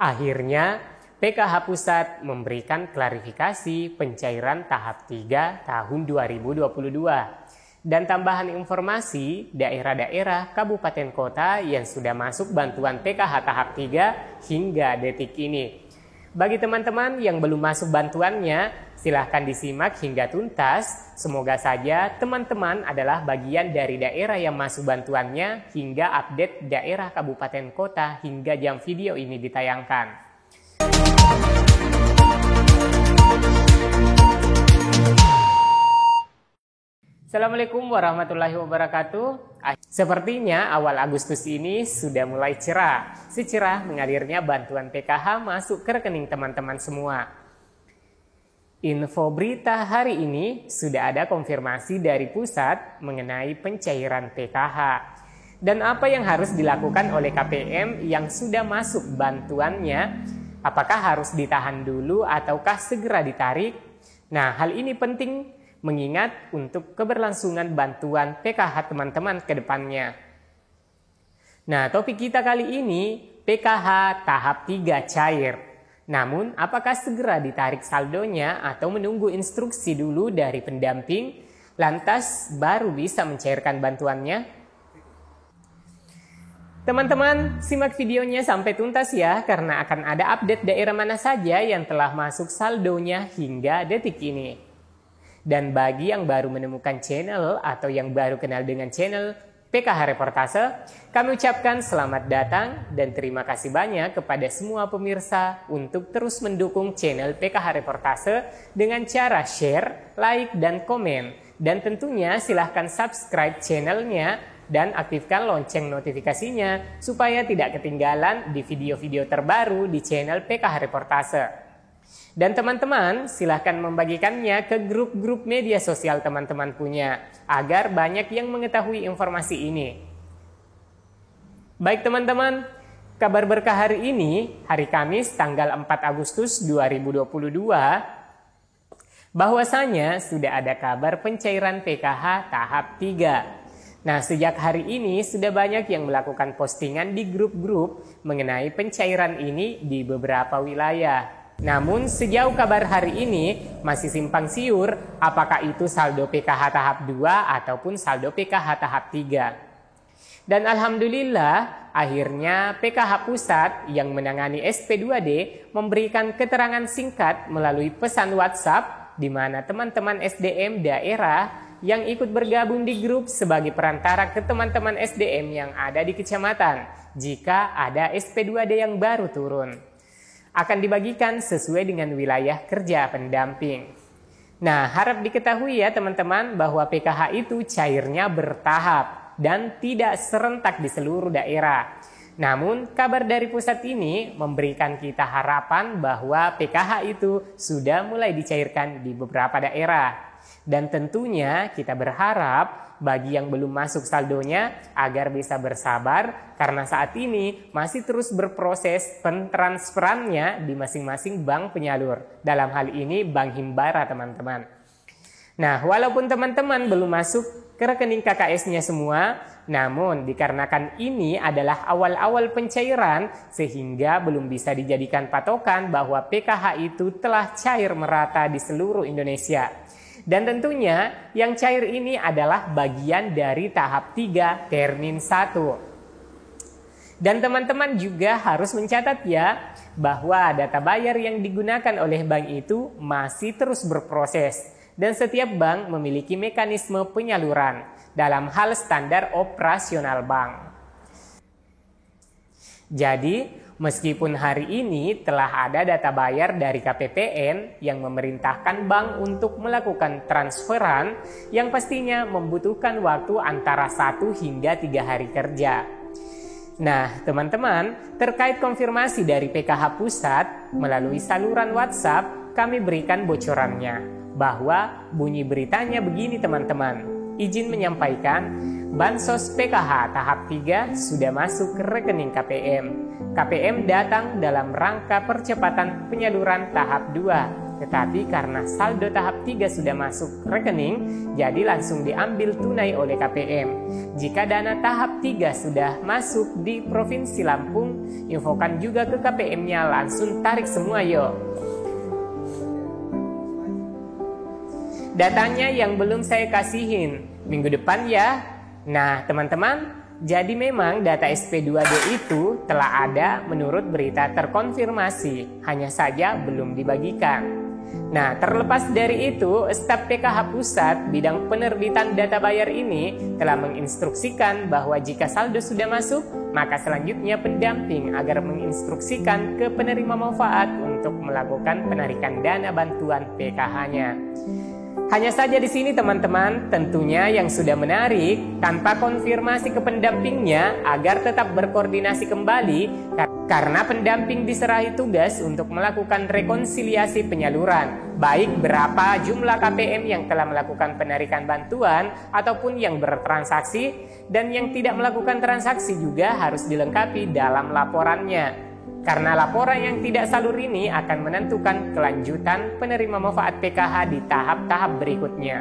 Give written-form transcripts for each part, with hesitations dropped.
Akhirnya, PKH Pusat memberikan klarifikasi pencairan tahap 3 tahun 2022. Dan tambahan informasi, daerah-daerah kabupaten kota yang sudah masuk bantuan PKH tahap 3 hingga detik ini. Bagi teman-teman yang belum masuk bantuannya, silahkan disimak hingga tuntas. Semoga saja teman-teman adalah bagian dari daerah yang masuk bantuannya hingga update daerah kabupaten kota hingga jam video ini ditayangkan. Assalamualaikum warahmatullahi wabarakatuh. Sepertinya awal Agustus ini sudah mulai cerah. Secerah mengalirnya bantuan PKH masuk ke rekening teman-teman semua. Info berita hari ini sudah ada konfirmasi dari pusat mengenai pencairan PKH. Dan apa yang harus dilakukan oleh KPM yang sudah masuk bantuannya? Apakah harus ditahan dulu ataukah segera ditarik? Nah, hal ini penting mengingat untuk keberlangsungan bantuan PKH teman-teman ke depannya. Nah, topik kita kali ini PKH tahap 3 cair. Namun, apakah segera ditarik saldonya atau menunggu instruksi dulu dari pendamping, lantas baru bisa mencairkan bantuannya? Teman-teman, simak videonya sampai tuntas ya, karena akan ada update daerah mana saja yang telah masuk saldonya hingga detik ini. Dan bagi yang baru menemukan channel atau yang baru kenal dengan channel PKH Reportase, kami ucapkan selamat datang dan terima kasih banyak kepada semua pemirsa untuk terus mendukung channel PKH Reportase dengan cara share, like, dan komen. Dan tentunya silahkan subscribe channelnya dan aktifkan lonceng notifikasinya supaya tidak ketinggalan di video-video terbaru di channel PKH Reportase. Dan teman-teman silahkan membagikannya ke grup-grup media sosial teman-teman punya agar banyak yang mengetahui informasi ini. Baik teman-teman, kabar berkah hari ini, hari Kamis tanggal 4 Agustus 2022, bahwasanya sudah ada kabar pencairan PKH tahap 3. Nah, sejak hari ini sudah banyak yang melakukan postingan di grup-grup mengenai pencairan ini di beberapa wilayah. Namun sejauh kabar hari ini masih simpang siur apakah itu saldo PKH tahap 2 ataupun saldo PKH tahap 3. Dan alhamdulillah akhirnya PKH Pusat yang menangani SP2D memberikan keterangan singkat melalui pesan WhatsApp di mana teman-teman SDM daerah yang ikut bergabung di grup sebagai perantara ke teman-teman SDM yang ada di kecamatan jika ada SP2D yang baru turun. Akan dibagikan sesuai dengan wilayah kerja pendamping. Nah, harap diketahui ya teman-teman bahwa PKH itu cairnya bertahap dan tidak serentak di seluruh daerah. Namun, kabar dari pusat ini memberikan kita harapan bahwa PKH itu sudah mulai dicairkan di beberapa daerah. Dan tentunya kita berharap bagi yang belum masuk saldonya agar bisa bersabar karena saat ini masih terus berproses pentransferannya di masing-masing bank penyalur. Dalam hal ini Bank Himbara teman-teman. Nah, walaupun teman-teman belum masuk ke rekening KKS-nya semua, namun dikarenakan ini adalah awal-awal pencairan sehingga belum bisa dijadikan patokan bahwa PKH itu telah cair merata di seluruh Indonesia. Dan tentunya yang cair ini adalah bagian dari tahap 3 termin 1. Dan teman-teman juga harus mencatat ya bahwa data bayar yang digunakan oleh bank itu masih terus berproses. Dan setiap bank memiliki mekanisme penyaluran dalam hal standar operasional bank. Jadi, meskipun hari ini telah ada data bayar dari KPPN yang memerintahkan bank untuk melakukan transferan yang pastinya membutuhkan waktu antara 1 hingga 3 hari kerja. Nah, teman-teman, terkait konfirmasi dari PKH Pusat melalui saluran WhatsApp, kami berikan bocorannya bahwa bunyi beritanya begini teman-teman. Izin menyampaikan, Bansos PKH tahap 3 sudah masuk ke rekening KPM. KPM datang dalam rangka percepatan penyaluran tahap 2. Tetapi karena saldo tahap 3 sudah masuk rekening, jadi langsung diambil tunai oleh KPM. Jika dana tahap 3 sudah masuk di Provinsi Lampung, infokan juga ke KPM-nya, langsung tarik semua yuk. Datanya yang belum saya kasihin minggu depan ya. Nah teman-teman, jadi memang data SP2D itu telah ada menurut berita terkonfirmasi, hanya saja belum dibagikan. Nah terlepas dari itu, staf PKH Pusat bidang penerbitan data bayar ini telah menginstruksikan bahwa jika saldo sudah masuk, maka selanjutnya pendamping agar menginstruksikan ke penerima manfaat untuk melakukan penarikan dana bantuan PKH-nya. Hanya saja di sini teman-teman, tentunya yang sudah menarik tanpa konfirmasi ke pendampingnya agar tetap berkoordinasi kembali karena pendamping diserahi tugas untuk melakukan rekonsiliasi penyaluran, baik berapa jumlah KPM yang telah melakukan penarikan bantuan ataupun yang bertransaksi, dan yang tidak melakukan transaksi juga harus dilengkapi dalam laporannya. Karena laporan yang tidak salur ini akan menentukan kelanjutan penerima manfaat PKH di tahap-tahap berikutnya.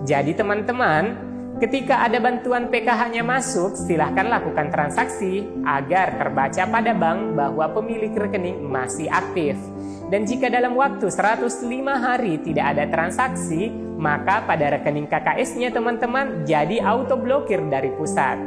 Jadi teman-teman, ketika ada bantuan PKH-nya masuk, silahkan lakukan transaksi agar terbaca pada bank bahwa pemilik rekening masih aktif. Dan jika dalam waktu 105 hari tidak ada transaksi, maka pada rekening KKS-nya teman-teman jadi auto blokir dari pusat.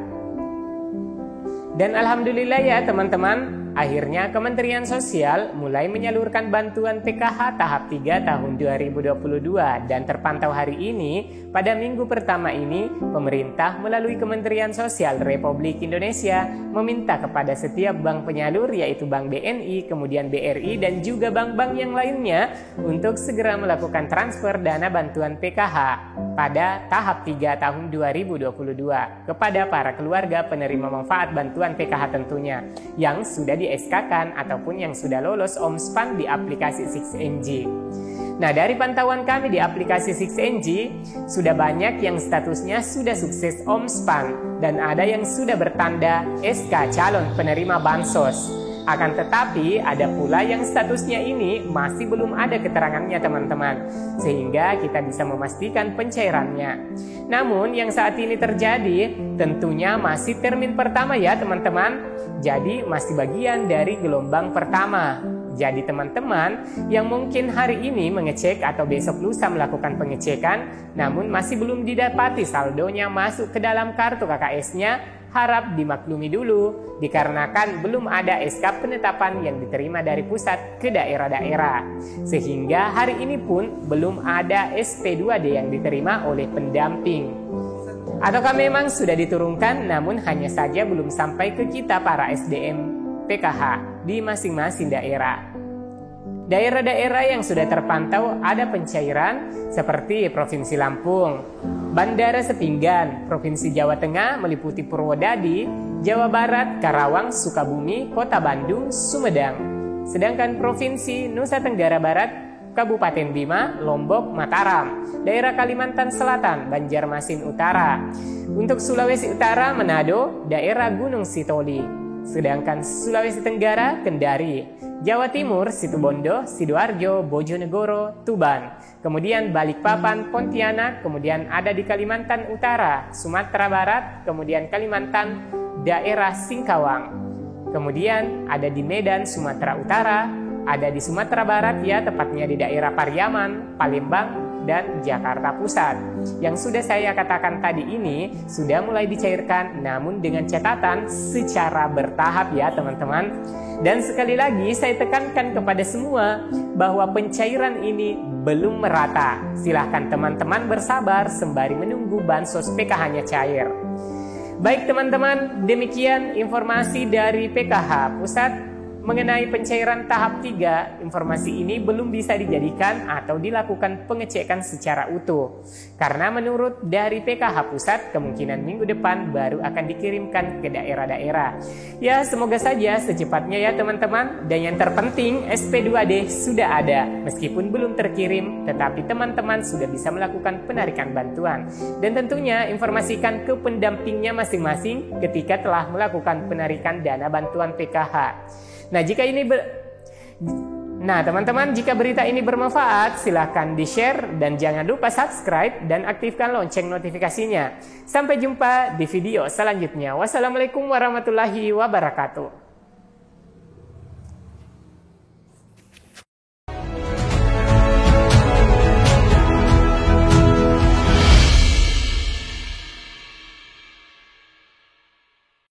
Dan alhamdulillah ya teman-teman, akhirnya Kementerian Sosial mulai menyalurkan bantuan PKH tahap 3 tahun 2022 dan terpantau hari ini, pada minggu pertama ini, pemerintah melalui Kementerian Sosial Republik Indonesia meminta kepada setiap bank penyalur yaitu Bank BNI, kemudian BRI dan juga bank-bank yang lainnya untuk segera melakukan transfer dana bantuan PKH pada tahap 3 tahun 2022 kepada para keluarga penerima manfaat bantuan PKH tentunya yang sudah di SK-kan ataupun yang sudah lolos OMSPAN di aplikasi 6NG. Nah, dari pantauan kami di aplikasi 6NG, sudah banyak yang statusnya sudah sukses OMSPAN dan ada yang sudah bertanda SK calon penerima bansos. Akan tetapi ada pula yang statusnya ini masih belum ada keterangannya teman-teman, sehingga kita bisa memastikan pencairannya. Namun yang saat ini terjadi tentunya masih termin pertama ya teman-teman, jadi masih bagian dari gelombang pertama. Jadi teman-teman yang mungkin hari ini mengecek atau besok lusa melakukan pengecekan namun masih belum didapati saldonya masuk ke dalam kartu KKS-nya, harap dimaklumi dulu dikarenakan belum ada SK penetapan yang diterima dari pusat ke daerah-daerah. Sehingga hari ini pun belum ada SP2D yang diterima oleh pendamping. Ataukah memang sudah diturunkan namun hanya saja belum sampai ke kita para SDM PKH di masing-masing daerah. Daerah-daerah yang sudah terpantau ada pencairan seperti Provinsi Lampung, Bandara Sepinggan, Provinsi Jawa Tengah meliputi Purwodadi, Jawa Barat, Karawang, Sukabumi, Kota Bandung, Sumedang. Sedangkan Provinsi Nusa Tenggara Barat, Kabupaten Bima, Lombok, Mataram. Daerah Kalimantan Selatan, Banjarmasin Utara. Untuk Sulawesi Utara, Manado, daerah Gunung Sitoli. Sedangkan Sulawesi Tenggara, Kendari. Jawa Timur, Situbondo, Sidoarjo, Bojonegoro, Tuban. Kemudian Balikpapan, Pontianak. Kemudian ada di Kalimantan Utara, Sumatera Barat. Kemudian Kalimantan, daerah Singkawang. Kemudian ada di Medan, Sumatera Utara. Ada di Sumatera Barat ya, tepatnya di daerah Pariaman, Palembang, dan Jakarta Pusat. Yang sudah saya katakan tadi ini sudah mulai dicairkan namun dengan catatan secara bertahap ya teman-teman. Dan sekali lagi saya tekankan kepada semua bahwa pencairan ini belum merata. Silahkan teman-teman bersabar sembari menunggu bansos PKH-nya cair. Baik teman-teman, demikian informasi dari PKH Pusat mengenai pencairan tahap 3. Informasi ini belum bisa dijadikan atau dilakukan pengecekan secara utuh. Karena menurut dari PKH Pusat, kemungkinan minggu depan baru akan dikirimkan ke daerah-daerah. Ya, semoga saja secepatnya ya teman-teman. Dan yang terpenting, SP2D sudah ada. Meskipun belum terkirim, tetapi teman-teman sudah bisa melakukan penarikan bantuan. Dan tentunya informasikan ke pendampingnya masing-masing ketika telah melakukan penarikan dana bantuan PKH. Nah, Nah teman-teman, jika berita ini bermanfaat silahkan di-share dan jangan lupa subscribe dan aktifkan lonceng notifikasinya. Sampai jumpa di video selanjutnya. Wassalamualaikum warahmatullahi wabarakatuh.